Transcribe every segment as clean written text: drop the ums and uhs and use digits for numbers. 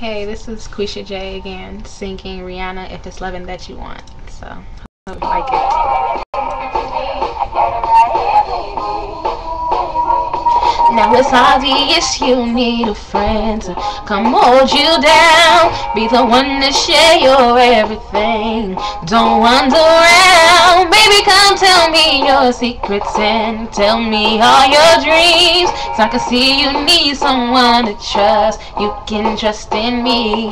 Hey, this is Quisha J again, singing Rihanna, If It's Lovin' That You Want. So, hope you like it. Now it's obvious you need a friend to come hold you down, be the one to share your everything. Don't wander around, baby, come tell me your secrets and tell me all your dreams, so I can see you need someone to trust. You can trust in me.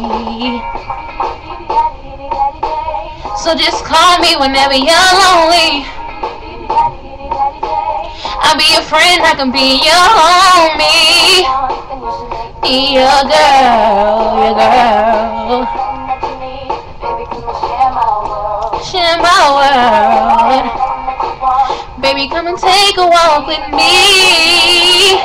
So just call me whenever you're lonely. I'll be your friend, I can be your homie, be your girl, share my world. Baby, come and take a walk with me.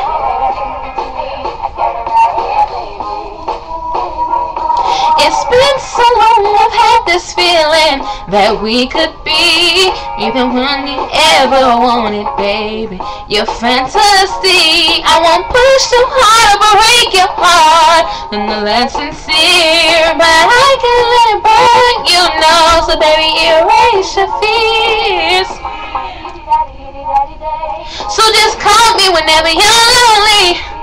It's been so long, I've had this feeling that we could be the one you ever wanted, baby. Your fantasy, I won't push too hard or break your heart. And that's sincere, but I can let it burn, you know. So baby, erase your fears. So just call me whenever you're lonely.